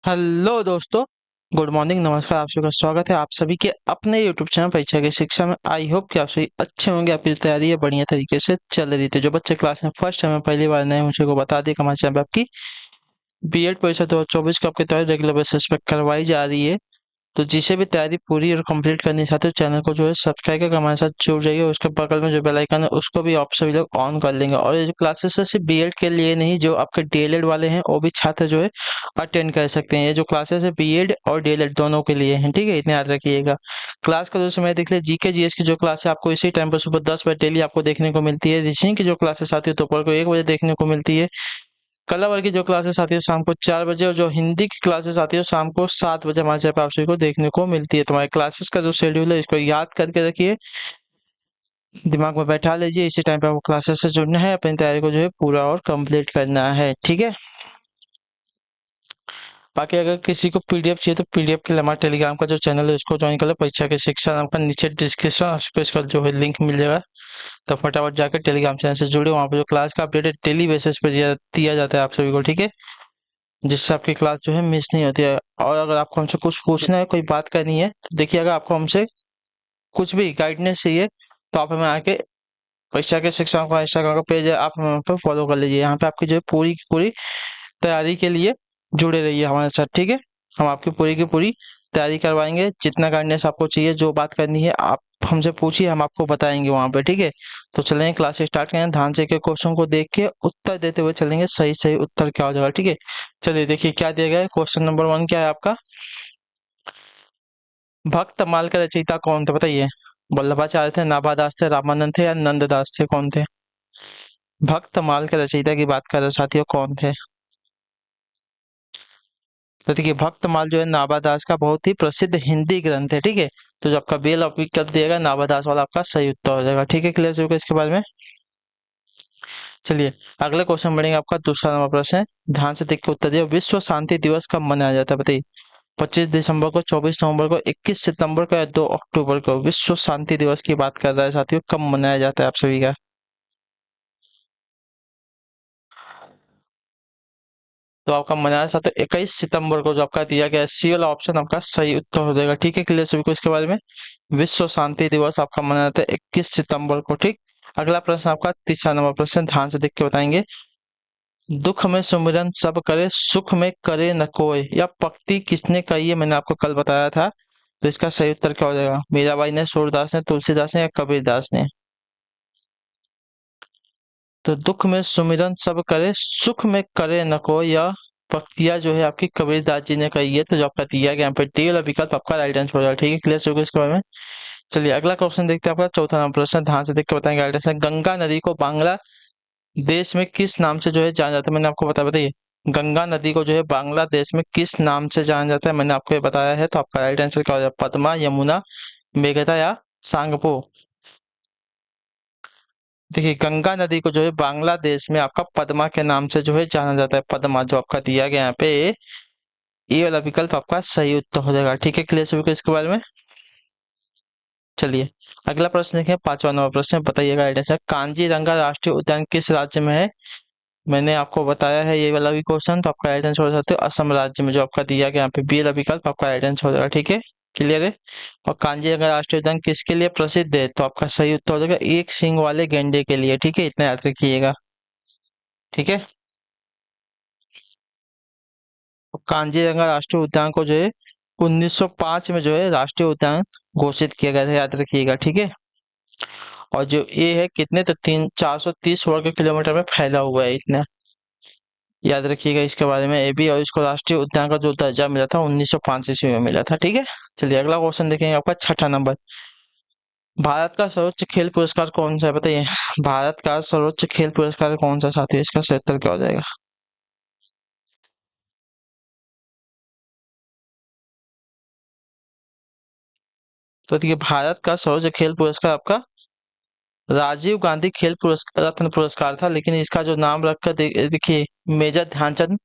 Hello दोस्तों। Good morning, नमस्कार। आप सभी का स्वागत है आप सभी के अपने यूट्यूब चैनल परीक्षा की शिक्षा में। आई होप कि आप सभी अच्छे होंगे। आपकी जो तैयारी है बढ़िया तरीके से चल रही थी। जो बच्चे क्लास में फर्स्ट टाइम पहली बार नए हैं, मुझे को बता दें कि हमारे चैनल पे आपकी बीएड परीक्षा 2024 की आपकी तैयारी रेगुलर बेसिस पे करवाई जा रही है। तो जिसे भी तैयारी पूरी और कंप्लीट करनी चाहते हो, चैनल को जो है सब्सक्राइब करके हमारे साथ जुड़ जाइए। उसके बगल में जो बेल आइकन है उसको भी आप सभी लोग ऑन कर लेंगे। और ये जो क्लासेस है सिर्फ बीएड के लिए नहीं, जो आपके डीएलएड वाले हैं वो भी छात्र जो है अटेंड कर सकते हैं। ये जो क्लासेस है बीएड और डीएलएड दोनों के लिए हैं, ठीक है, इतना याद रखिएगा। क्लास का जो समय देख लिया, जीके जीएस की जो क्लास है आपको इसी टाइम पर सुबह 10 बजे डेली आपको देखने को मिलती है। रीजनिंग की जो क्लासेस आती है दोपहर को 1 बजे देखने को मिलती है। कला वर्ग की जो क्लासेस आती है शाम को 4 बजे, और जो हिंदी की क्लासेस आती है शाम को 7 बजे हमारे चैनल पर आप सभी को देखने को मिलती है। तुम्हारे क्लासेस का जो शेड्यूल है इसको याद करके रखिए, दिमाग में बैठा लीजिए। इसी टाइम पे आपको क्लासेस से जुड़ना है, अपनी तैयारी को जो है पूरा और कंप्लीट करना है, ठीक है। बाकी अगर किसी को पीडीएफ चाहिए तो पीडीएफ के लिए हमारे टेलीग्राम का जो चैनल है उसको ज्वाइन कर लो। परीक्षा की शिक्षा नाम का नीचे डिस्क्रिप्शन आपको इसका जो है लिंक मिल जाएगा। तो फटाफट जाकर टेलीग्राम चैनल से जुड़े, वहाँ पर जो क्लास का अपडेट है डेली बेसिस पे दिया जाता है आप सभी को, ठीक है, जिससे आपकी क्लास जो है मिस नहीं होती है। और अगर आपको हमसे कुछ पूछना है, कोई बात करनी है, तो देखिए अगर आपको हमसे कुछ भी गाइडेंस चाहिए तो आप हमें आके परीक्षा के शिक्षकों का इंस्टाग्राम का पेज है, आप हमें पे फॉलो कर लीजिए। यहाँ पे आपकी जो है पूरी की पूरी तैयारी के लिए जुड़े रहिए हमारे साथ, ठीक है। हम आपकी पूरी की पूरी तैयारी करवाएंगे। जितना गाइडेंस आपको चाहिए, जो बात करनी है आप हमसे पूछिए, हम आपको बताएंगे वहाँ पे, ठीक है। तो चलेंगे क्लास स्टार्ट करें। ध्यान से के क्वेश्चन को देख के उत्तर देते हुए चलेंगे, सही सही उत्तर क्या हो जाएगा, ठीक है। चलिए देखिए क्या दिया गया है। क्वेश्चन नंबर 1 क्या है आपका, भक्त माल का रचयिता कौन थे बताइए। वल्लभाचार्य थे, नाभादास थे, रामानंद थे या नंददास थे, कौन थे। भक्त माल के रचयिता की बात कर रहे साथियों, कौन थे। तो देखिए भक्त माल जो है नाभादास का बहुत ही प्रसिद्ध हिंदी ग्रंथ है, ठीक है। तो जो आपका बेल ऑफ विकल्प दिएगा नाभादास वाला आपका सही उत्तर हो जाएगा, ठीक है। क्लियर होगा इसके बारे में। चलिए अगला क्वेश्चन बढ़ेंगे, आपका दूसरा नंबर प्रश्न है। ध्यान से देख के उत्तर दिए। विश्व शांति दिवस कब मनाया जाता है बताइए। 25 दिसंबर को, 24 नवंबर को, 21 सितंबर को या 2 अक्टूबर को। विश्व शांति दिवस की बात कर रहा है साथियों, कब मनाया जाता है आप सभी का। तो आपका मनाया जाता है 21 सितंबर को। जो आपका दिया गया सी वाला ऑप्शन आपका सही उत्तर हो जाएगा, ठीक है। क्लियर सभी को इसके बारे में। विश्व शांति दिवस आपका मनाया जाता है 21 सितंबर को, ठीक। अगला प्रश्न आपका तीसरा नंबर प्रश्न, ध्यान से देख के बताएंगे। दुख में सुमिरन सब करे, सुख में करे न कोय, या पंक्ति किसने कही है, मैंने आपको कल बताया था। तो इसका सही उत्तर क्या हो जाएगा। मीराबाई ने, सूरदास ने, तुलसीदास ने या कबीरदास ने। तो दुख में सुमिरन सब करे, सुख में करे न कोय, या पंक्तियां जो है आपकी कबीरदास जी ने कही है। तो जो आपका दिया गया यहाँ पे डी वाला विकल्प आपका राइट आंसर हो जाएगा, ठीक है। क्लियर होगा इसके बारे में। चलिए अगला क्वेश्चन देखते हैं, आपका चौथा नंबर प्रश्न। ध्यान से देख के बताएंगे राइट आंसर। गंगा नदी को बांग्लादेश में किस नाम से जो है जाना जाता है, मैंने आपको बताया, बताइए। गंगा नदी को जो है बांग्लादेश में किस नाम से जाना जाता है, मैंने आपको ये बताया है। तो आपका राइट आंसर क्या हो जाएगा, पद्मा, यमुना, मेघना या सांगपो। देखिए गंगा नदी को जो है बांग्लादेश में आपका पद्मा के नाम से जो है जाना जाता है। पद्मा जो आपका दिया गया यहाँ पे, ये वाला विकल्प आपका सही उत्तर हो जाएगा, ठीक है। क्लियर सभी को इसके बारे में। चलिए अगला प्रश्न देखें, पांचवा नंबर प्रश्न, बताइएगा राइट आंसर। कांजीरंगा राष्ट्रीय उद्यान किस राज्य में है, मैंने आपको बताया है ये वाला भी क्वेश्चन। तो आपका राइट आंसर हो जाता है असम राज्य में। जो आपका दिया गया यहाँ पे बी वाला विकल्प आपका राइट आंसर हो जाएगा, ठीक है। क्लियर है। और कांजीरंगा राष्ट्रीय उद्यान किसके लिए प्रसिद्ध है, तो आपका सही उत्तर हो जाएगा एक सींग वाले गैंडे के लिए, ठीक है, इतना याद रखिएगा, ठीक है। और कांजीरंगा राष्ट्रीय उद्यान को जो है 1905 में जो है राष्ट्रीय उद्यान घोषित किया गया था, याद रखिएगा, ठीक है। और जो ये है कितने, तो 430 वर्ग किलोमीटर में फैला हुआ है, इतना याद रखिएगा इसके बारे में। ये भी, और इसको राष्ट्रीय उद्यान का जो दर्जा मिला था 1905 ईस्वी में मिला था, ठीक है। चलिए अगला क्वेश्चन देखेंगे, आपका छठा नंबर। भारत का सर्वोच्च खेल पुरस्कार कौन सा है बताइए। भारत का सर्वोच्च खेल पुरस्कार कौन सा साथी, इसका सही उत्तर क्या हो जाएगा। तो देखिए भारत का सर्वोच्च खेल पुरस्कार आपका राजीव गांधी खेल पुरस्कार रत्न पुरस्कार था, लेकिन इसका जो नाम रखकर देखिए मेजर ध्यानचंद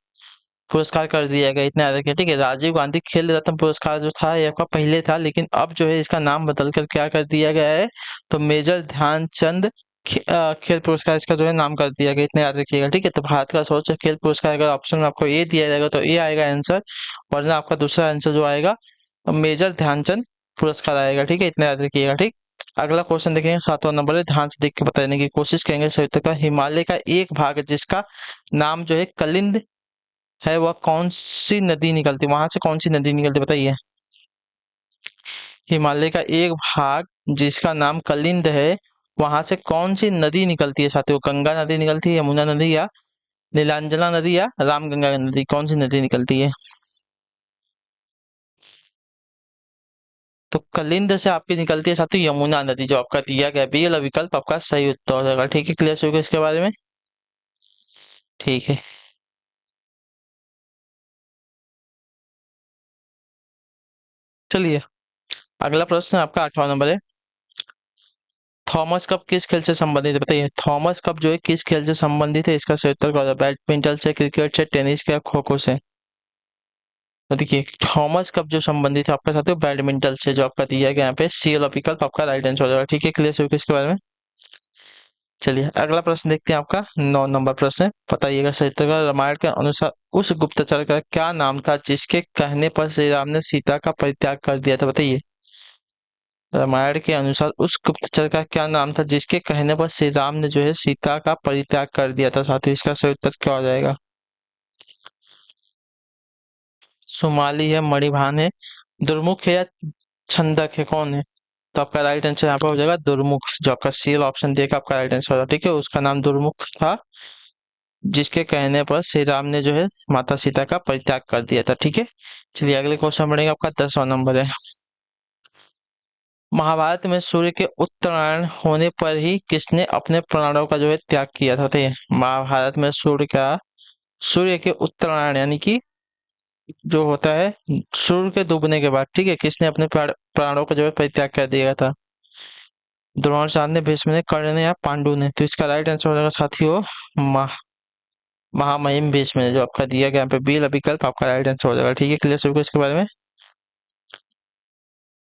पुरस्कार कर दिया गया, इतना याद रखिए, ठीक है। राजीव गांधी खेल रत्न पुरस्कार जो था ये आपका पहले था, लेकिन अब जो है इसका नाम बदल कर क्या कर दिया गया है, तो मेजर ध्यानचंद खेल पुरस्कार इसका जो है नाम कर दिया गया, इतना याद रखिएगा, ठीक है। तो भारत का सर्वोच्च खेल पुरस्कार अगर ऑप्शन में आपको ए दिया जाएगा तो ए आएगा आंसर, वरना आपका दूसरा आंसर जो आएगा मेजर ध्यानचंद पुरस्कार आएगा, ठीक है, इतना याद रखिएगा, ठीक। अगला क्वेश्चन देखेंगे, 7वां नंबर है, ध्यान से देख के बताने की कोशिश करेंगे सही उत्तर का। हिमालय का एक भाग जिसका नाम जो है कलिंद है, वह कौन सी नदी निकलती है, वहां से कौन सी नदी निकलती है बताइए। हिमालय का एक भाग जिसका नाम कलिंद है, वहां से कौन सी नदी निकलती है साथियों। गंगा नदी निकलती है, यमुना नदी, या नीलांजला नदी, या रामगंगा नदी, कौन सी नदी निकलती है। तो कलिंद से आपकी निकलती है साथियों यमुना नदी, जो आपका दिया गया बी वाला विकल्प आपका सही उत्तर हो जाएगा, ठीक है। क्लियर हो गया इसके बारे में, ठीक है। चलिए, अगला प्रश्न आपका 8वां नंबर है, थॉमस कप किस खेल से संबंधित है बताइए। थॉमस कप जो है किस खेल से संबंधित है, इसका सही उत्तर क्या होगा। बैडमिंटन से, क्रिकेट से, टेनिस से, खो खो से। तो देखिए, थॉमस कप जो संबंधित है आपका साथियों बैडमिंटन से, जो आपका दिया गया यहाँ पे सी वाला विकल्प आपका राइट आंसर हो जाएगा, ठीक है। क्लियर हो गया इसके बारे में। चलिए, अगला प्रश्न देखते हैं, आपका 9 नंबर प्रश्न है, बताइएगा सही उत्तर का। रामायण के अनुसार उस गुप्तचर का क्या नाम था जिसके कहने पर श्री राम ने सीता का परित्याग कर दिया था बताइए। रामायण के अनुसार उस गुप्तचर का क्या नाम था जिसके कहने पर श्री राम ने जो है सीता का परित्याग कर दिया था साथियों, इसका सही उत्तर क्या हो जाएगा। सुमाली है, मणिभान है, दुर्मुख है, या छंदक है, कौन है। तो आपका राइट आंसर यहाँ पर हो जाएगा दुर्मुख, जो आपका सी ऑप्शन देगा आपका राइट आंसर होगा, ठीक है। उसका नाम दुर्मुख था, जिसके कहने पर श्री राम ने जो है माता सीता का परित्याग कर दिया था, ठीक है। चलिए, अगले क्वेश्चन बढ़ेगा, आपका 10वां नंबर है, महाभारत में सूर्य के उत्तरायण होने पर ही किसने अपने प्राणों का जो है त्याग किया था बताइए। महाभारत में सूर्य के उत्तरायण यानी कि जो होता है सूर्य के डूबने के बाद, ठीक है, किसने अपने प्राणों का जो है परित्याग कर दिया था। द्रोणाचार्य ने, भीष्म ने, कर्ण ने, या पांडु ने। तो इसका राइट आंसर हो जाएगा साथियों महा महामहिम भीष्म ने, जो आपका दिया गया यहाँ पे बी विकल्प आपका राइट आंसर हो जाएगा, ठीक है। क्लियर हो गया इसके बारे में।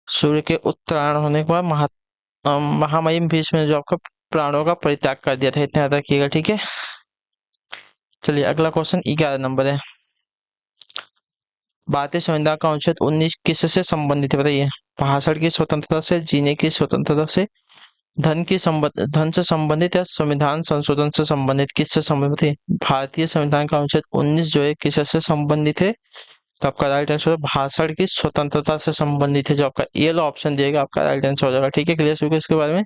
सूर्य के उत्तरायण होने के बाद महामहिम भीष्म ने जो आपका प्राणों का परित्याग कर दिया था, इतना याद रखिएगा, ठीक है। चलिए, अगला क्वेश्चन 11 नंबर है, भारतीय संविधान का अनुच्छेद 19 किससे संबंधित है बताइए। भाषण की स्वतंत्रता से, जीने की स्वतंत्रता से, धन से संबंधित, या संविधान संशोधन से संबंधित, किससे संबंधित है। भारतीय संविधान का अनुच्छेद 19 जो है किससे संबंधित है। तो आपका राइट आंसर है भाषण की स्वतंत्रता से संबंधित है, जो आपका ये वाला ऑप्शन दिएगा आपका राइट आंसर हो जाएगा, ठीक है। क्लियर हो गया इसके बारे में।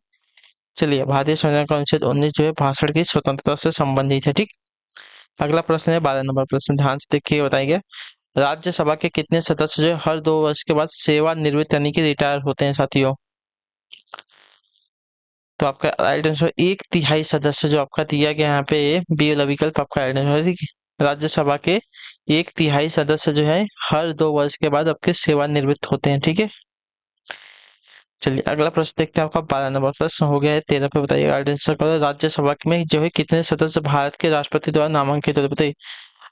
चलिए, भारतीय संविधान का अनुच्छेद 19 जो है भाषण की स्वतंत्रता से संबंधित है, ठीक। अगला प्रश्न है 12 नंबर प्रश्न, ध्यान से देखिए बताएंगे, राज्यसभा के कितने सदस्य जो है हर 2 वर्ष के बाद सेवानिवृत्त यानी कि रिटायर होते हैं साथियों। तो आपका राइट आंसर 1/3 सदस्य जो आपका दिया गया यहाँ पे बी वाला विकल्प आपका राइट आंसर है, ठीक है। राज्यसभा के 1/3 सदस्य जो है हर 2 वर्ष के बाद आपके सेवानिवृत्त होते हैं, ठीक है। चलिए, अगला प्रश्न देखते हैं, आपका 12 नंबर प्रश्न हो गया है, 13 पे बताइए राइट आंसर करो। राज्यसभा में जो है कितने सदस्य भारत के राष्ट्रपति द्वारा नामांकित होते हैं बताइए।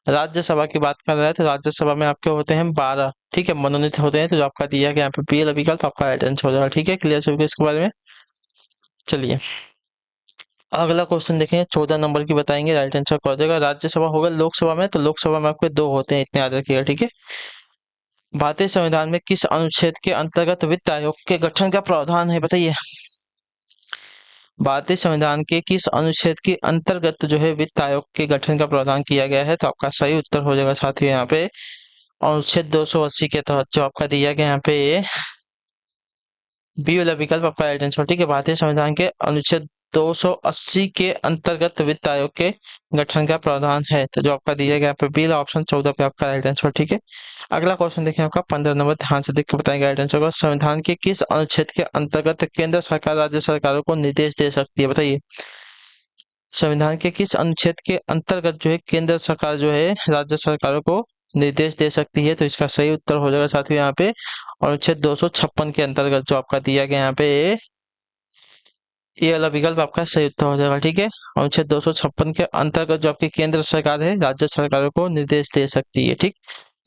राज्यसभा की बात कर रहा है तो राज्यसभा में आपके होते हैं 12, ठीक है, मनोनीत होते हैं, तो जो आपका दिया गया यहाँ पे बी वाला विकल्प आपका राइट आंसर हो जाएगा, ठीक है। क्लियर हो गया इसके बारे में। चलिए, अगला क्वेश्चन देखेंगे, 14 नंबर की बताएंगे राइट आंसर कर देगा। राज्यसभा होगा लोकसभा में, तो लोकसभा में आपके 2 होते हैं, इतने याद रखिएगा, ठीक है। भारतीय संविधान में किस अनुच्छेद के अंतर्गत वित्त आयोग के गठन का प्रावधान है बताइए। भारतीय संविधान के किस अनुच्छेद के अंतर्गत जो है वित्त आयोग के गठन का प्रावधान किया गया है। तो आपका सही उत्तर हो जाएगा साथियों यहाँ पे अनुच्छेद 280 के तहत, जो आपका दिया गया यहाँ पे बी वाला विकल्प आपका राइट आंसर, ठीक है। भारतीय संविधान के अनुच्छेद 280 के अंतर्गत वित्त आयोग के गठन का प्रावधान है, तो जो आपका दिया गया पे बी वाला ऑप्शन 14 पे आपका राइट आंसर, ठीक है। अगला क्वेश्चन देखिए, आपका 15 नंबर, ध्यान से देख के बताएंगे राइट आंसर को। संविधान के किस अनुच्छेद के अंतर्गत केंद्र सरकार राज्य सरकारों को निर्देश दे सकती है बताइए। संविधान के किस अनुच्छेद के अंतर्गत जो है केंद्र सरकार जो है राज्य सरकारों को निर्देश दे सकती है। तो इसका सही उत्तर हो जाएगा साथियों यहाँ पे अनुच्छेद 256 के अंतर्गत, जो आपका दिया गया यहाँ पे ये वाला विकल्प आपका सही उत्तर हो जाएगा, ठीक है। अनुच्छेद 256 के अंतर्गत जो आपकी केंद्र सरकार है राज्य सरकारों को निर्देश दे सकती है, ठीक।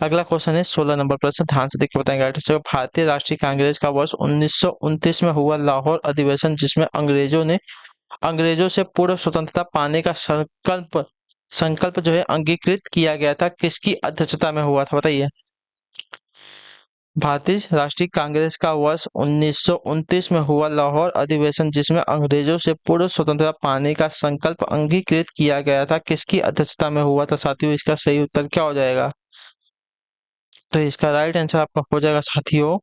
अगला क्वेश्चन है 16 नंबर प्रश्न, ध्यान से देख के बताएंगे राइट आंसर। भारतीय राष्ट्रीय कांग्रेस का वर्ष 1929 में हुआ लाहौर अधिवेशन, जिसमें अंग्रेजों ने अंग्रेजों से पूर्व स्वतंत्रता पाने का संकल्प संकल्प जो है अंगीकृत किया गया था, किसकी अध्यक्षता में हुआ था बताइए। भारतीय राष्ट्रीय कांग्रेस का वर्ष 1929 में हुआ लाहौर अधिवेशन, जिसमें अंग्रेजों से पूर्व स्वतंत्रता पाने का संकल्प अंगीकृत किया गया था, किसकी अध्यक्षता में हुआ था साथियों। इसका सही उत्तर क्या हो जाएगा? तो इसका राइट आंसर आपका हो जाएगा साथियों,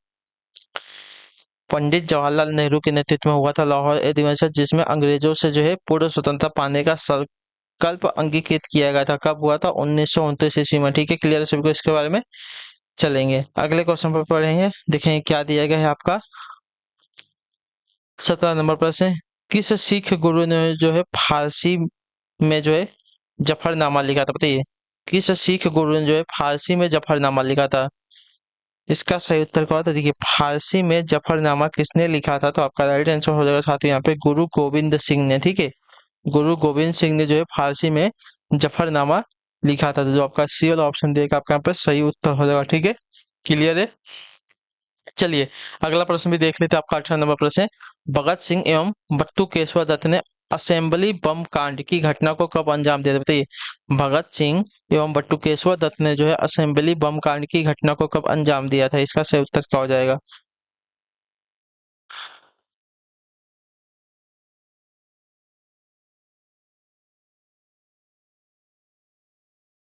पंडित जवाहरलाल नेहरू के नेतृत्व में हुआ था लाहौर अधिवेशन, जिसमें अंग्रेजों से जो है पूर्व स्वतंत्रता पाने का संकल्प अंगीकृत किया गया था। कब हुआ था? 1929 ईस्वी में। ठीक है, क्लियर है सभी को इसके बारे में। चलेंगे अगले क्वेश्चन पर पढ़ेंगे, देखेंगे क्या दिया गया है आपका। 17 नंबर प्रश्न, किस सिख गुरु ने जो है फारसी में जो है जफरनामा लिखा था बताइए। किस सिख गुरु ने जो है फारसी में जफरनामा लिखा था? इसका सही उत्तर क्या होता है? देखिए, फारसी में जफरनामा किसने लिखा था? तो आपका राइट आंसर हो जाएगा साथियों यहाँ पे गुरु गोविंद सिंह ने। ठीक है, गुरु गोविंद सिंह ने जो है फारसी में जफरनामा लिखा था। तो जो आपका सी वाला ऑप्शन देगा आपका यहाँ पे सही उत्तर हो जाएगा। ठीक है, क्लियर है। चलिए अगला प्रश्न भी देख लेते हैं। आपका 18 नंबर प्रश्न है, भगत सिंह एवं बट्टू दत्त ने असेंबली बम कांड की घटना को कब अंजाम दिया था बताइए। भगत सिंह एवं बट्टू दत्त ने जो है असेंबली बम कांड की घटना को कब अंजाम दिया था? इसका सही उत्तर क्या हो जाएगा?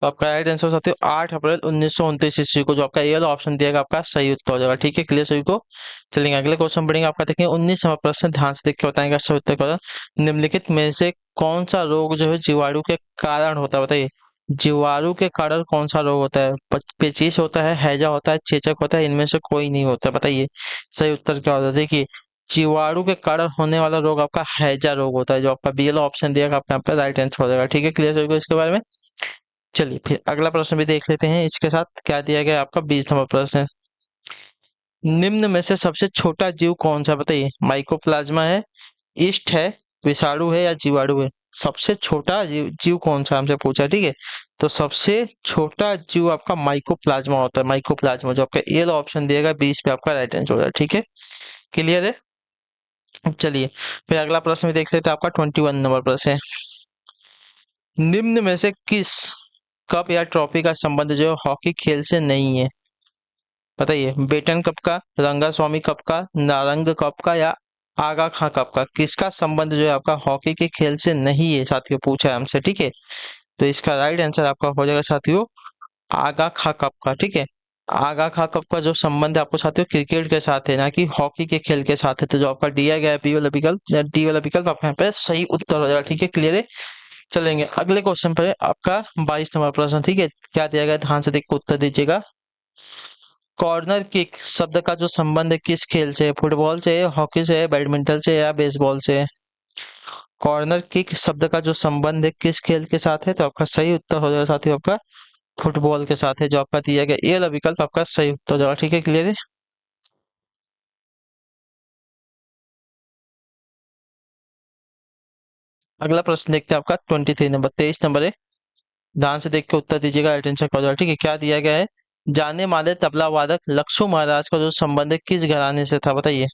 तो आपका राइट आंसर साथियों 8 अप्रैल 1929 ईस्वी को। जो आपका ए वाला ऑप्शन दिएगा आपका सही उत्तर हो जाएगा। ठीक है, क्लियर सभी को। चलेंगे अगले क्वेश्चन पढ़ेंगे। आपका देखेंगे 19 नंबर प्रश्न, ध्यान से देख के बताएंगे सही उत्तर क्या होगा। निम्नलिखित में से कौन सा रोग जो है जीवाणु के कारण होता है बताइए। जीवाणु के कारण कौन सा रोग होता है? पेचिश होता है, हैजा होता है, चेचक होता है, इनमें से कोई नहीं होता बताइए। सही उत्तर क्या होता है? देखिए, जीवाणु के कारण होने वाला रोग आपका हैजा रोग होता है। जो आपका बी वाला ऑप्शन दिएगा आपका यहाँ पे राइट आंसर हो जाएगा। ठीक है, क्लियर सभी को इसके बारे में। चलिए फिर अगला प्रश्न भी देख लेते हैं। इसके साथ क्या दिया गया है आपका 20 नंबर प्रश्न, निम्न में से सबसे छोटा जीव कौन सा बताइए। माइकोप्लाज्मा है, ईस्ट है, विषाणु है या जीवाणु है? सबसे छोटा जीव कौन सा हमसे पूछा। ठीक है, तो सबसे छोटा जीव आपका माइकोप्लाज्मा होता है। माइकोप्लाज्मा जो आपका ए ऑप्शन दिएगा 20 पे आपका राइट आंसर हो जाएगा। ठीक है, क्लियर है। चलिए फिर अगला प्रश्न भी देख लेते हैं। आपका 21 नंबर प्रश्न है, निम्न में से किस कप या ट्रॉफी का संबंध जो है हॉकी खेल से नहीं है बताइए। बेटन कप का, रंगास्वामी कप का, नारंग कप का या आगा खां कप का? किसका संबंध जो है आपका हॉकी के खेल से नहीं है साथियों, पूछा है हमसे। ठीक है, तो इसका राइट आंसर आपका हो जाएगा साथियों आगा खा कप का। ठीक है, आगा खा कप का जो संबंध है आपको साथियों क्रिकेट के साथ है, ना कि हॉकी के खेल के साथ है। तो जो आपका दिया गया है बी वाला विकल्प या डी वाला विकल्प आपका यहाँ पे सही उत्तर हो जाएगा। ठीक है, क्लियर है। चलेंगे अगले क्वेश्चन पर, आपका 22 नंबर प्रश्न। ठीक है, क्या दिया गया ध्यान से देख के उत्तर दीजिएगा। कॉर्नर किक शब्द का जो संबंध है किस खेल से है? फुटबॉल से है, हॉकी से है, बैडमिंटन से या बेसबॉल से है? कॉर्नर किक शब्द का जो संबंध है किस खेल के साथ है? तो आपका सही उत्तर हो जाएगा साथियों आपका फुटबॉल के साथ है। जो आपका दिया गया ये वाला विकल्प आपका सही उत्तर हो जाएगा। ठीक है, क्लियर है। अगला प्रश्न देखते हैं आपका 23 नंबर, 23 नंबर है। ध्यान से देख के उत्तर दीजिएगा, अटेंशन हो जाएगा। ठीक है, क्या दिया गया है? जाने माने तबला वादक लक्षु महाराज का जो संबंध है किस घराने से था बताइए।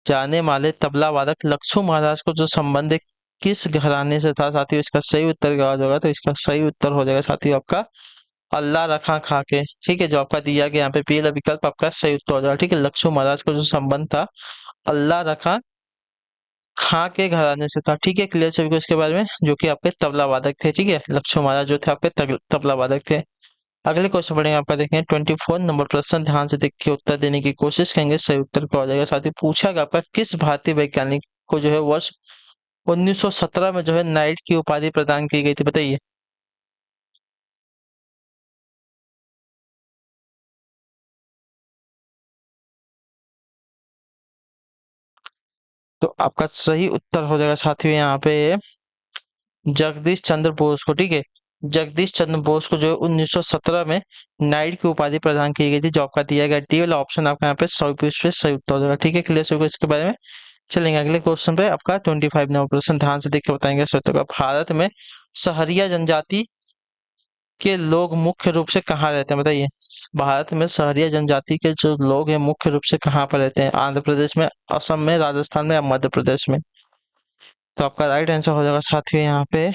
जाने माने तबला वादक लक्षु महाराज को जो संबंध है किस घराने से था साथियों? इसका सही उत्तर क्या हो जाएगा? तो इसका सही उत्तर हो जाएगा साथियों आपका अल्लाह रखा खा के। ठीक है, जो आपका दिया गया यहाँ पे पहला विकल्प आपका सही उत्तर हो जाएगा। ठीक है, लक्षु महाराज का जो संबंध था अल्लाह रखा खां के घराने से था। ठीक है, क्लियर सभी को इसके बारे में, जो कि आपके तबला वादक थे। ठीक है, लक्ष्मण महाराज जो थे आपके तबला वादक थे। अगले क्वेश्चन पढ़ेंगे। आपका देखें 24 नंबर प्रश्न, ध्यान से देख के उत्तर देने की कोशिश करेंगे, सही उत्तर क्या हो जाएगा। साथ ही पूछा गया आपका किस भारतीय वैज्ञानिक को जो है वर्ष 1917 में जो है नाइट की उपाधि प्रदान की गई थी बताइए। तो आपका सही उत्तर हो जाएगा साथियों यहाँ पे जगदीश चंद्र बोस को। ठीक है, जगदीश चंद्र बोस को जो है 1917 में नाइट की उपाधि प्रदान की गई थी। जो आपका दिया गया डी वाला ऑप्शन आपका यहाँ पे 100 पे सही उत्तर हो जाएगा। ठीक है, क्लियर सभी को इसके बारे में। चलेंगे अगले क्वेश्चन पे। आपका 25 नंबर प्रश्न, ध्यान से देख के बताएंगे सही उत्तर का। भारत में सहरिया जनजाति के लोग मुख्य रूप से कहाँ रहते हैं बताइए। भारत में सहरिया जनजाति के जो लोग हैं मुख्य रूप से कहाँ पर रहते हैं? आंध्र प्रदेश में, असम में, राजस्थान में या मध्य प्रदेश में? तो आपका राइट आंसर हो जाएगा साथियों यहाँ पे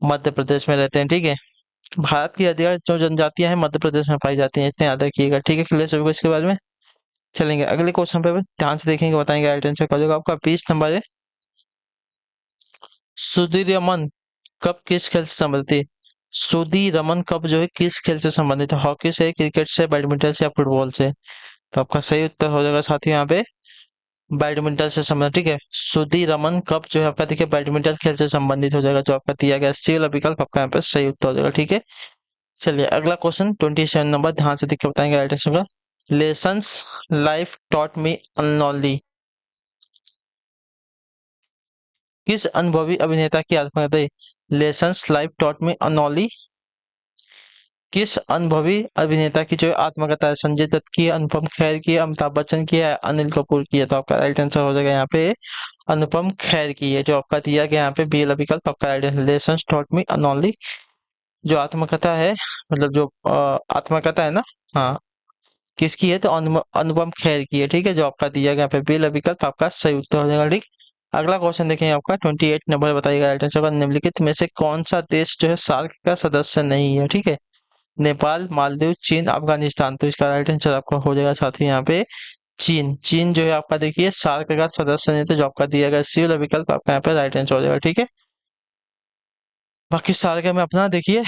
मध्य प्रदेश में रहते हैं, ठीक है। भारत की अधिकांश जो जनजातियां हैं मध्य प्रदेश में पाई जाती हैं, इतने याद रखिएगा, ठीक है। क्लियर सभी को इसके बारे में। चलेंगे अगले क्वेश्चन पे ध्यान से देखेंगे, बताएंगे राइट आंसर क्या हो जाएगा आपका। 20 नंबर है, सुधीर रमन कप किस खेल से संबंधित है? सुधीर रमन कप जो है किस खेल से संबंधित है? हॉकी से, क्रिकेट से, बैडमिंटन से या फुटबॉल से? तो आपका सही उत्तर हो जाएगा साथियों यहाँ पे बैडमिंटन से संबंधित, ठीक है। सुधीर रमन कप जो है आपका देखिए बैडमिंटन खेल से संबंधित हो जाएगा, जो आपका दिया गया सी वाला विकल्प आपका यहाँ पे सही उत्तर हो जाएगा, ठीक है। चलिए अगला क्वेश्चन 27 नंबर, ध्यान से देख के बताएंगे राइट आंसर का। लेसन्स लाइफ टॉट मी अनलॉली किस अनुभवी अभिनेता की आत्मकथा है? लेसन्स लाइफ टॉट मी अनलॉली किस अनुभवी अभिनेता की जो है आत्मकथा है? संजय दत्त की है, अनुपम खेर की है, अमिताभ बच्चन की है, अनिल कपूर की है? तो आपका राइट आंसर हो जाएगा यहाँ पे अनुपम खेर की है, जो आपका दिया गया यहाँ पे बी वाला विकल्प आपका right answer. Lessons taught me unknowingly जो आत्मकथा है, मतलब जो आत्मकथा है ना, हाँ, किसकी है? तो अनुपम खेर की है, ठीक है, जो आपका दिया गया यहाँ पे बी वाला विकल्प आपका सही उत्तर हो जाएगा, ठीक। अगला क्वेश्चन देखेंगे आपका 28 नंबर, बताइएगा राइट आंसर का। निम्नलिखित में से कौन सा देश जो है सार्क का सदस्य नहीं है? ठीक है, नेपाल, मालदीव, चीन, अफगानिस्तान? तो इसका राइट आंसर आपका हो जाएगा साथ ही यहाँ पे चीन। चीन जो है आपका देखिए सार्क का सदस्य नहीं, तो जो आपका दिया गया सी वाला विकल्प आपका यहाँ पे राइट आंसर हो जाएगा, ठीक है। बाकी सार्क में अपना देखिए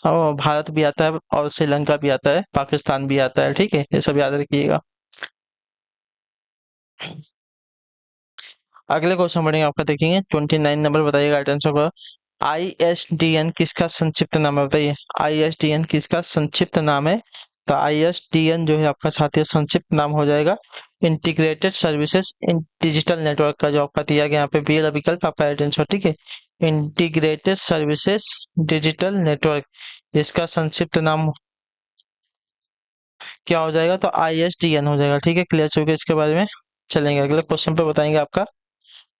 भारत भी आता है और श्रीलंका भी आता है, पाकिस्तान भी आता है, ठीक है, ये सब याद रखिएगा। अगले क्वेश्चन बढ़ेंगे आपका, देखेंगे 29 नंबर, बताइएगा राइट आंसर का। ISDN किसका संक्षिप्त नाम है? बताइए ISDN किसका संक्षिप्त नाम है? तो ISDN जो है आपका साथियों संक्षिप्त नाम हो जाएगा integrated services in digital network का, जो आपका दिया गया यहाँ पे बी वाला विकल्प आपका राइट आंसर, ठीक है। इंटीग्रेटेड सर्विसेज डिजिटल नेटवर्क, इसका संक्षिप्त नाम क्या हो जाएगा? तो ISDN हो जाएगा, ठीक है। क्लियर हो गया इसके बारे में। चलेंगे अगले क्वेश्चन पे, बताएंगे आपका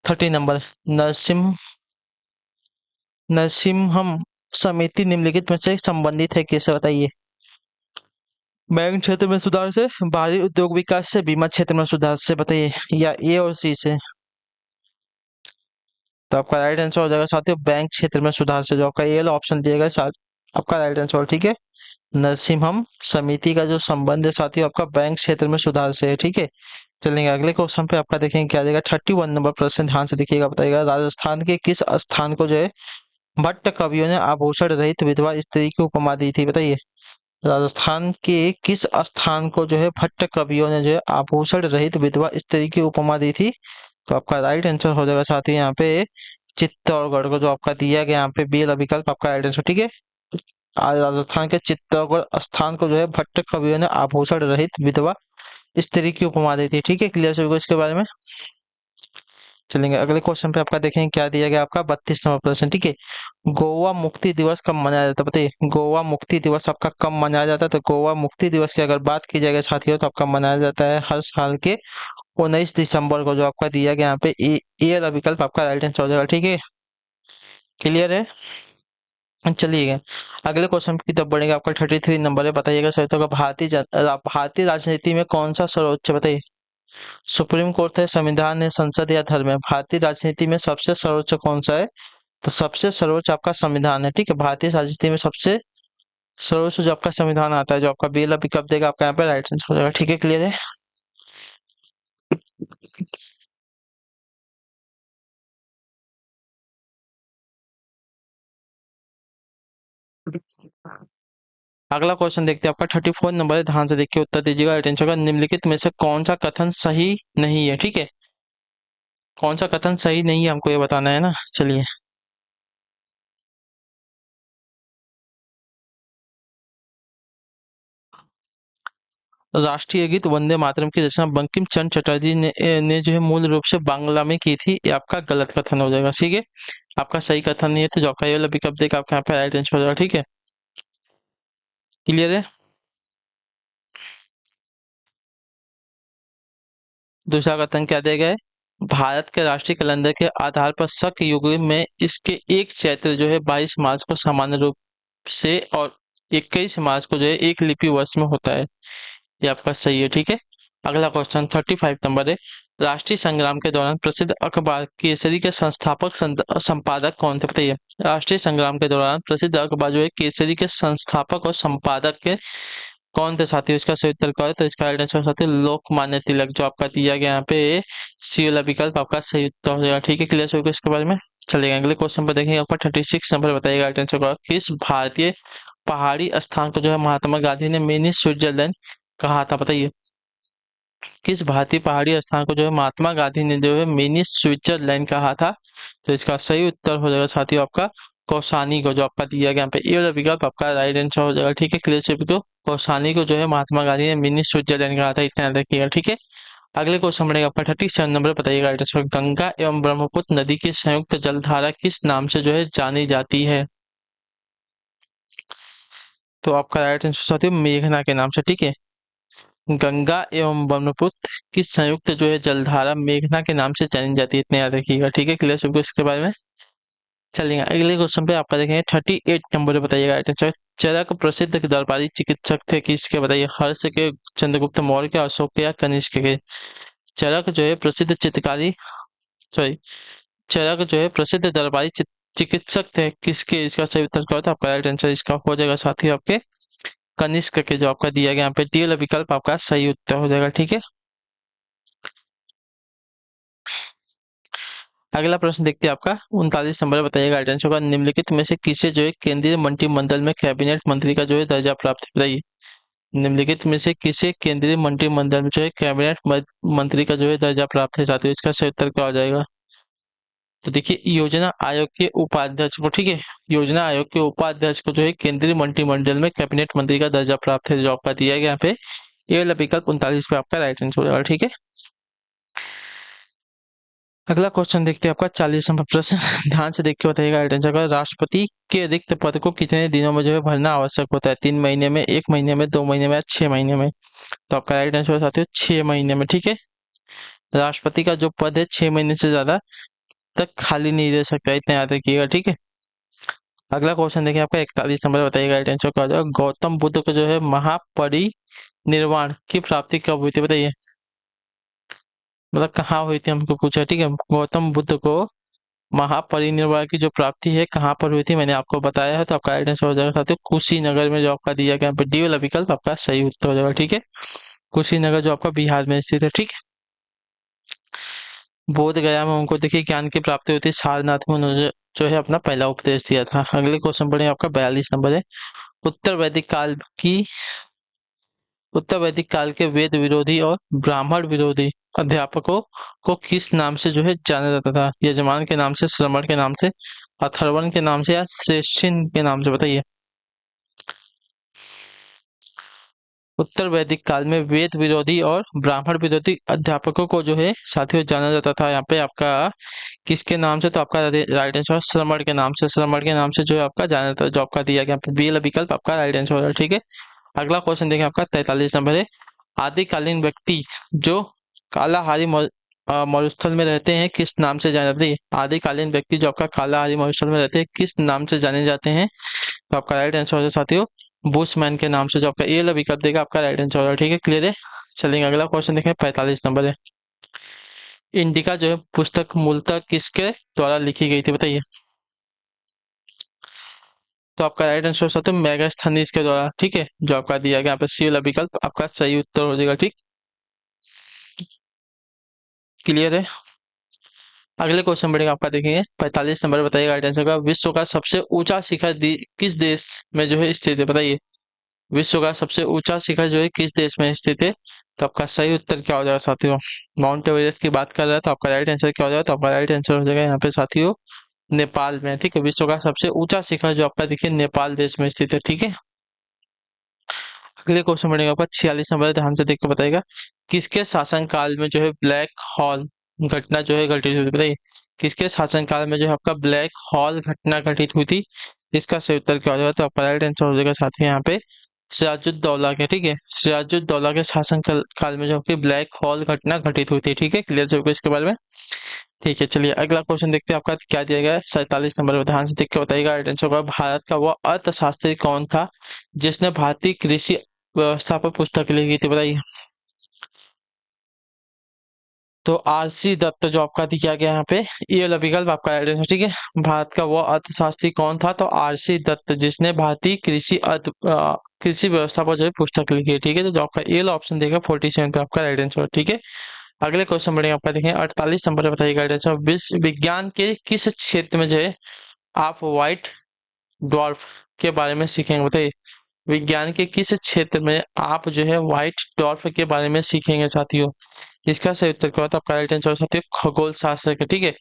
30 नंबर। नरसिम नरसिम्हम समिति निम्नलिखित में से संबंधित है कैसे? बताइए। बैंक क्षेत्र में सुधार से, बाहरी उद्योग विकास से, बीमा क्षेत्र में सुधार से? बताइए, या ए और सी से? तो आपका राइट आंसर हो जाएगा साथियों बैंक क्षेत्र में सुधार से, जो आपका ए वाला ऑप्शन दिया गया साथ आपका राइट आंसर, ठीक है। नरसिम्हम समिति का जो संबंध है साथियों आपका बैंक क्षेत्र में सुधार से है, ठीक है। चलेंगे अगले क्वेश्चन पे, आपका देखेंगे क्या देगा। 31 नंबर प्रश्न, ध्यान से देखिएगा, बताइएगा राजस्थान के किस स्थान को जो है भट्ट कवियों ने आभूषण रहित विधवा स्त्री की उपमा दी थी? बताइए राजस्थान के किस स्थान को जो है भट्ट कवियों ने जो है आभूषण रहित विधवा स्त्री की उपमा दी थी? तो आपका राइट आंसर हो जाएगा साथ ही यहाँ पे चित्तौड़गढ़ को, जो आपका दिया गया यहाँ पे बी वाला विकल्प आपका राइट आंसर, ठीक है। आज राजस्थान के चित्तौड़गढ़ स्थान को जो है भट्ट कवियों ने आभूषण रहित विधवा स्त्री की उपमा दी थी, ठीक है। क्लियर सभी को इसके बारे में। चलेंगे अगले क्वेश्चन पे, आपका देखेंगे क्या दिया गया आपका 32 नंबर प्रश्न, ठीक है। गोवा मुक्ति दिवस कब मनाया जाता है? बताइए गोवा मुक्ति दिवस आपका कब मनाया जाता है? तो गोवा मुक्ति दिवस की अगर बात की जाएगी साथियों, तो आपका मनाया जाता है हर साल के 19 दिसंबर को, जो आपका दिया गया यहाँ पे ए वाला विकल्प आपका राइट आंसर हो जाएगा, ठीक है। क्लियर है। चलिए अगले क्वेश्चन की तरफ बढ़ेंगे, आपका 33 नंबर है, बताइएगा सर तो भारतीय राजनीति में कौन सा सर्वोच्च? बताइए सुप्रीम कोर्ट है, संविधान है, संसद या धर्म है? भारतीय राजनीति में सबसे सर्वोच्च कौन सा है? तो सबसे सर्वोच्च आपका संविधान है, ठीक है। भारतीय राजनीति में सबसे सर्वोच्च जो आपका संविधान आता है, जो आपका बेला पिकअप देगा आपका यहाँ पे राइट आंसर हो जाएगा, ठीक है। क्लियर है। अगला क्वेश्चन देखते हैं, आपका 34 नंबर है, ध्यान से देखिए उत्तर दीजिएगा राइट आंसर का। निम्नलिखित में से कौन सा कथन सही नहीं है? ठीक है, कौन सा कथन सही नहीं है हमको ये बताना है ना। चलिए राष्ट्रीय गीत वंदे मातरम की रचना बंकिम चंद्र चटर्जी ने जो है मूल रूप से बांग्ला में की थी, ये आपका गलत कथन हो जाएगा, ठीक है। आपका सही कथन नहीं है, तो जो आपका ये वाला विकल्प देगा आपका यहाँ पे राइट आंसर हो जाएगा, ठीक है। क्लियर है। दूसरा कथन क्या दिया गया है? भारत के राष्ट्रीय कैलेंडर के आधार पर शक युग में इसके एक चैत्र जो है 22 मार्च को सामान्य रूप से और 21 मार्च को जो है एक लिपि वर्ष में होता है, ये आपका सही है, ठीक है। अगला क्वेश्चन 35 नंबर है, राष्ट्रीय संग्राम के दौरान प्रसिद्ध अखबार केसरी के संस्थापक संपादक कौन थे, बताइए। राष्ट्रीय संग्राम के दौरान प्रसिद्ध अखबार जो है केसरी के संस्थापक और संपादक के कौन थे साथियों, इसका सही उत्तर क्या है, तो इसका राइट आंसर साथियों लोकमान्य तिलक, जो आपका दिया गया यहाँ पे सी वाला विकल्प आपका सही उत्तर हो जाएगा। ठीक है, क्लियर होगा इसके बारे में। चलेगा अगले क्वेश्चन पर देखेंगे, आपका 36 नंबर बताइएगा राइट आंसर का। किस भारतीय पहाड़ी स्थान को जो है महात्मा गांधी ने मिनी स्विट्जरलैंड कहा था, बताइए। किस भारतीय पहाड़ी स्थान को जो है महात्मा गांधी ने जो है मिनी स्विट्जरलैंड कहा था, तो इसका सही उत्तर हो जाएगा साथियों आपका कौसानी को, जो आपका दिया गया यहाँ पे ये वाला विकल्प आपका राइट आंसर हो जाएगा। ठीक है, क्लियर से तो कौसानी को जो है महात्मा गांधी ने मिनी स्विट्जरलैंड कहा था, इतना याद रखिएगा। ठीक है, अगले क्वेश्चन बढ़ेगा आपका 37 नंबर, बताइएगा राइट आंसर। गंगा एवं ब्रह्मपुत्र नदी की संयुक्त जलधारा किस नाम से जो है जानी जाती है, तो आपका राइट आंसर साथियों मेघना के नाम से। ठीक है, गंगा एवं ब्रह्मपुत्र की संयुक्त जो है जलधारा मेघना के नाम से जानी जाती है, इतने याद रखिएगा। ठीक है, क्लियर सबको इसके बारे में। चलिए अगले क्वेश्चन पे आपका देखेंगे 38 नंबर पे, बताइएगा राइट आंसर। चरक प्रसिद्ध दरबारी चिकित्सक थे किसके, बताइए। हर्ष के, चंद्रगुप्त मौर्य के, अशोक के या कनिष्क के। चरक जो है प्रसिद्ध चित्रकारी, सॉरी, चरक जो है प्रसिद्ध दरबारी चिकित्सक थे किसके, इसका सही उत्तर क्या होता है, आपका राइट आंसर इसका हो जाएगा साथी आपके कनिष्क के, जो आपका दिया गया यहाँ पे डी वाला विकल्प आपका सही उत्तर हो जाएगा। ठीक है, अगला प्रश्न देखते हैं आपका 39 नंबर, बताइएगा राइट आंसर का। निम्नलिखित में से किसे जो है केंद्रीय मंत्रिमंडल में कैबिनेट मंत्री का जो है दर्जा प्राप्त है, बताइए। निम्नलिखित में से किसे केंद्रीय मंत्रिमंडल में जो है कैबिनेट मंत्री का जो है दर्जा प्राप्त है साथियों, इसका सही उत्तर क्या हो जाएगा, तो देखिए योजना आयोग के उपाध्यक्ष को। ठीक है, योजना आयोग के उपाध्यक्ष को जो है केंद्रीय मंत्रिमंडल में कैबिनेट मंत्री का दर्जा प्राप्त है, जो आपका दिया गया यहाँ पे ये वाला विकल्प 39 पे आपका राइट आंसर हो जाएगा। ठीक है, अगला क्वेश्चन देखते हैं आपका 40 नंबर प्रश्न। ध्यान से देख के बताइएगा राइट आंसर का। राष्ट्रपति के रिक्त पद को कितने दिनों में जो है भरना आवश्यक होता है, 3 महीने में, 1 महीने में, 2 महीने में या 6 महीने में, तो आपका राइट आंसर है साथियों 6 महीने में। ठीक है, राष्ट्रपति का जो पद है 6 महीने से ज्यादा तक खाली नहीं रह सकता, इतना याद रखिएगा। ठीक है, अगला क्वेश्चन देखिए आपका 41 नंबर, बताइएगा राइट आंसर क्या हो जाएगा। गौतम बुद्ध को जो है महापरिनिर्वाण की प्राप्ति कब हुई थी, बताइए। मतलब कहाँ हुई थी हमको पूछा। ठीक है, गौतम बुद्ध को महापरिनिर्वाण की जो प्राप्ति है कहाँ पर हुई थी, मैंने आपको बताया है, तो आपका राइट आंसर हो जाएगा साथियों कुशीनगर में, जो आपका दिया गया डी वाला विकल्प आपका सही उत्तर हो जाएगा। ठीक है, कुशीनगर जो आपका बिहार में स्थित है। ठीक है, बोध गया में उनको देखिए ज्ञान की प्राप्ति होती है, सारनाथ में उन्होंने जो है अपना पहला उपदेश दिया था। अगले क्वेश्चन पढ़े आपका 42 नंबर है। उत्तर वैदिक काल की उत्तर वैदिक काल के वेद विरोधी और ब्राह्मण विरोधी अध्यापकों को किस नाम से जो है जाना जाता था, यजमान के नाम से, श्रमण के नाम से, अथर्वण के नाम से या श्रेष्ठिन के नाम से, बताइए। उत्तर वैदिक काल में वेद विरोधी और ब्राह्मण विरोधी अध्यापकों को जो है साथियों जाना जाता था यहाँ पे आपका किसके नाम से, तो आपका राइट आंसर श्रमण के नाम से। श्रमण के नाम से जो है आपका जाना जाता है, जो आपका दिया गया यहाँ पे बी वाला विकल्प आपका राइट आंसर हो रहा है। ठीक है, अगला क्वेश्चन देखें आपका 43 नंबर है। आदिकालीन व्यक्ति जो कालाहारी मरुस्थल में रहते हैं किस नाम से जाने जाते हैं, आदिकालीन व्यक्ति जो आपका कालाहारी मरुस्थल में रहते हैं किस नाम से जाने जाते हैं, तो आपका राइट आंसर हो जाए साथियों बुशमैन के नाम से, जो आपका ए वाला विकल्प देगा आपका राइट आंसर होगा। ठीक है, क्लियर है। चलेंगे अगला क्वेश्चन देखें 45 नंबर है। इंडिका जो है पुस्तक मूलतः किसके द्वारा लिखी गई थी, बताइए। तो आपका राइट आंसर हो सकता है मेगास्थनीज के द्वारा। ठीक है, जो आपका दिया गया यहाँ पे सी वाला विकल्प आपका सही उत्तर हो जाएगा। ठीक, क्लियर है। अगले क्वेश्चन बढ़ेगा आपका देखेंगे 45 नंबर, बताइएगा राइट आंसर का। विश्व का सबसे ऊंचा शिखर किस देश में जो है स्थित है, बताइए। विश्व का सबसे ऊंचा शिखर जो है किस देश में स्थित है, तो आपका सही उत्तर क्या हो जाएगा साथियों, माउंट एवरेस्ट की बात कर रहा है, तो आपका राइट आंसर क्या हो जाएगा, तो आपका राइट आंसर हो जाएगा यहाँ पे साथियों नेपाल में। ठीक है, विश्व का सबसे ऊंचा शिखर जो आपका देखिए नेपाल देश में स्थित है। ठीक है, अगले क्वेश्चन बढ़ेगा आपका 46 नंबर, ध्यान से देख के बताइएगा। किसके शासनकाल में जो है ब्लैक हॉल घटना जो है घटित हुई थी, बताइए। किसके शासनकाल में जो है आपका ब्लैक हॉल घटना घटित हुई थी, इसका सही उत्तर क्या हो जाएगा, तो आपका राइट आंसर हो जाएगा साथ ही यहाँ पे सिराजुद्दौला के। ठीक है, सिराजुद्दौला के शासन काल में जो आपकी ब्लैक हॉल घटना घटित हुई थी। ठीक है, क्लियर हो गया इसके बारे में। ठीक है, चलिए अगला क्वेश्चन देखते हैं आपका क्या दिया गया है 47 नंबर में, ध्यान से देख के बताइएगा राइट आंसर होगा। भारत का वह अर्थशास्त्री कौन था जिसने भारतीय कृषि व्यवस्था पर पुस्तक लिखी थी, बताइए। तो आरसी दत्त जो आपका दिया गया यहाँ पे, ये वाला विकल्प आपका राइट आंसर, ठीक है। भारत का वो अर्थशास्त्री कौन था? तो आरसी दत्त, जिसने भारतीय कृषि व्यवस्था पर जो है पुस्तक लिखी है, ठीक है। तो जो आपका ये वाला ऑप्शन देगा 47 पे आपका राइट आंसर, ठीक है। अगले क्वेश्चन बढ़ेंगे, आपका देखें 48 नंबर पे, बताइए राइट आंसर। विश्व विज्ञान के किस क्षेत्र में जो है आप व्हाइट डॉल्फ के बारे में सीखेंगे? बताइए, विज्ञान के किस क्षेत्र में आप जो है व्हाइट डॉल्फ के बारे में सीखेंगे साथियों? इसका सही उत्तर क्या होता है? आपका राइट आंसर साथियों खगोल शास्त्र के, ठीक है।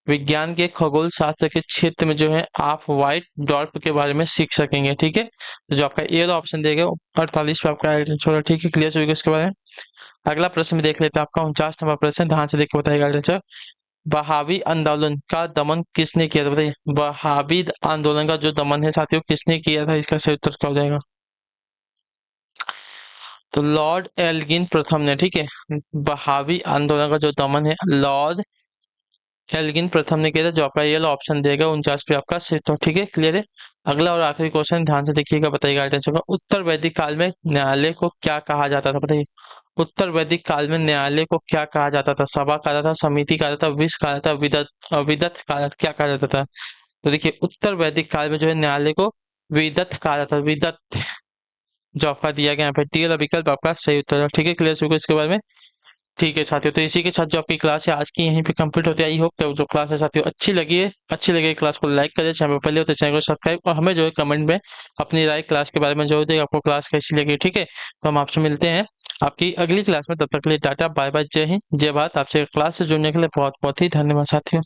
विज्ञान के खगोल शास्त्र के क्षेत्र में जो है आप व्हाइट डॉल्फ के बारे में सीख सकेंगे, ठीक है। तो जो आपका ए वाला ऑप्शन देगा 48 पे आपका राइट आंसर, ठीक है। क्लियर होगा इसके बारे में। अगला प्रश्न भी देख लेते हैं, आपका 49 नंबर प्रश्न, ध्यान से देख के बताइएगा राइट आंसर। वहाबी आंदोलन का दमन किसने किया था? बताइए, वहाबी आंदोलन का जो दमन है साथियों किसने किया था? इसका सही उत्तर क्या हो जाएगा? तो लॉर्ड एल्गिन प्रथम ने, ठीक है। वहाबी आंदोलन का जो दमन है लॉर्ड एल्गिन प्रथम ने किया था, जो आपका ये वाला ऑप्शन देगा 49 पे आपका सही उत्तर, ठीक है। क्लियर है। अगला और आखिरी क्वेश्चन ध्यान से देखिएगा, बताइएगा राइट आंसर का। उत्तर वैदिक काल में न्यायालय को क्या कहा जाता था? बताइए, उत्तर वैदिक काल में न्यायालय को क्या कहा जाता था? सभा कहा जाता था, समिति कहा जाता था, विष कहा जाता था, विदत कहा जाता, क्या कहा जाता था? तो देखिए, उत्तर वैदिक काल में जो है न्यायालय को विदत कहा जाता था, विदत, जो आपका दिया गया यहाँ पे टी वाला विकल्प आपका सही उत्तर है, ठीक है। क्लियर होगा इसके बारे में। ठीक है साथियों, तो इसी के साथ जो आपकी क्लास है आज की यहीं पे कंप्लीट होती है। आई होप कि जो क्लास है साथियों अच्छी लगी क्लास को लाइक करें, चैनल पर पहले होते चैनल को सब्सक्राइब, और हमें जो है कमेंट में अपनी राय क्लास के बारे में जो है आपको क्लास कैसी लगी, ठीक है। तो हम आपसे मिलते हैं आपकी अगली क्लास में, तब तक के लिए टाटा बाय बाय, जय हिंद जय भारत। आपसे क्लास से जुड़ने के लिए बहुत बहुत ही धन्यवाद साथियों।